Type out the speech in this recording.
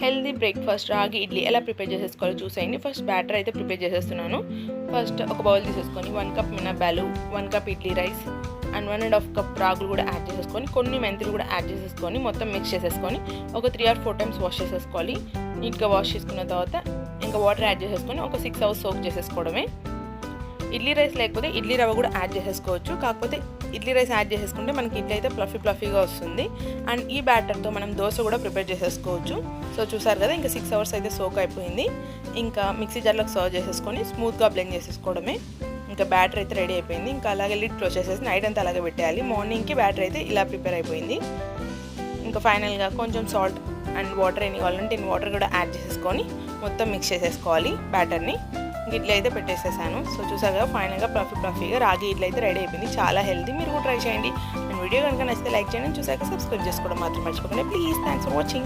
Healthy breakfast రాగి ఇడ్లీ ఎలా prepare చేసేసుకోవాలో చూసేయండి. ఫస్ట్ బ్యాటర్ అయితే ప్రిపేర్ చేసేస్తున్నాను. ఫస్ట్ ఒక బౌల్ తీసేసుకొని 1 కప్ మినప్పాలు, 1 cup idli rice and 1.5 cup రాగులు కూడా యాడ్ చేసేసుకొని, కొన్ని మెంతులు కూడా యాడ్ చేసేసుకొని మొత్తం మిక్స్ చేసేసుకొని ఒక 3 or 4 టైమ్స్ వాష్ చేసేసుకోవాలి. నీట్గా వాష్ చేసుకున్న తర్వాత ఇంకా వాటర్ యాడ్ చేసేసుకొని ఒక 6 hours సోక్ చేసేసుకోవడమే. ఇడ్లీ రైస్ లేకపోతే ఇడ్లీ రవ్వ కూడా యాడ్ చేసేసుకోవచ్చు. కాకపోతే ఇడ్లీ రైస్ యాడ్ చేసేసుకుంటే మనకి ఇడ్లీ అయితే ఫ్లఫీగా వస్తుంది. అండ్ ఈ బ్యాటర్తో మనం దోశ కూడా ప్రిపేర్ చేసేసుకోవచ్చు. సో చూసారు కదా, ఇంకా 6 hours అయితే సోక్ అయిపోయింది. ఇంకా మిక్సీ జార్లోకి సర్వ్ చేసేసుకొని స్మూత్గా బ్లెండ్ చేసేసుకోవడమే. ఇంకా బ్యాటర్ అయితే రెడీ అయిపోయింది. ఇంకా అలాగే లిడ్ క్లోజ్ చేసేసి నైట్ అంతా అలాగే పెట్టేయాలి. మార్నింగ్కి బ్యాటర్ అయితే ఇలా ప్రిపేర్ అయిపోయింది. ఇంకా ఫైనల్గా కొంచెం సాల్ట్ అండ్ వాటర్ ఎన్ని కావాలంటే ఇన్ని వాటర్ కూడా యాడ్ చేసేసుకొని మొత్తం మిక్స్ చేసేసుకోవాలి బ్యాటర్ని. ఇడ్లీ అయితే పెట్టేసేసాను. సో చూసారు కదా, ఫైనల్గా ఫ్లఫీగా రాగి ఇడ్లీ అయితే రెడీ అయిపోయింది. చాలా హెల్తీ, మీరు కూడా ట్రై చేయండి. అండ్ వీడియో కనుక నచ్చితే లైక్ చేయండి, చూసాక సబ్స్క్రైబ్ చేసుకోవడం మాత్రం మర్చిపోకండి ప్లీజ్. Thanks for watching.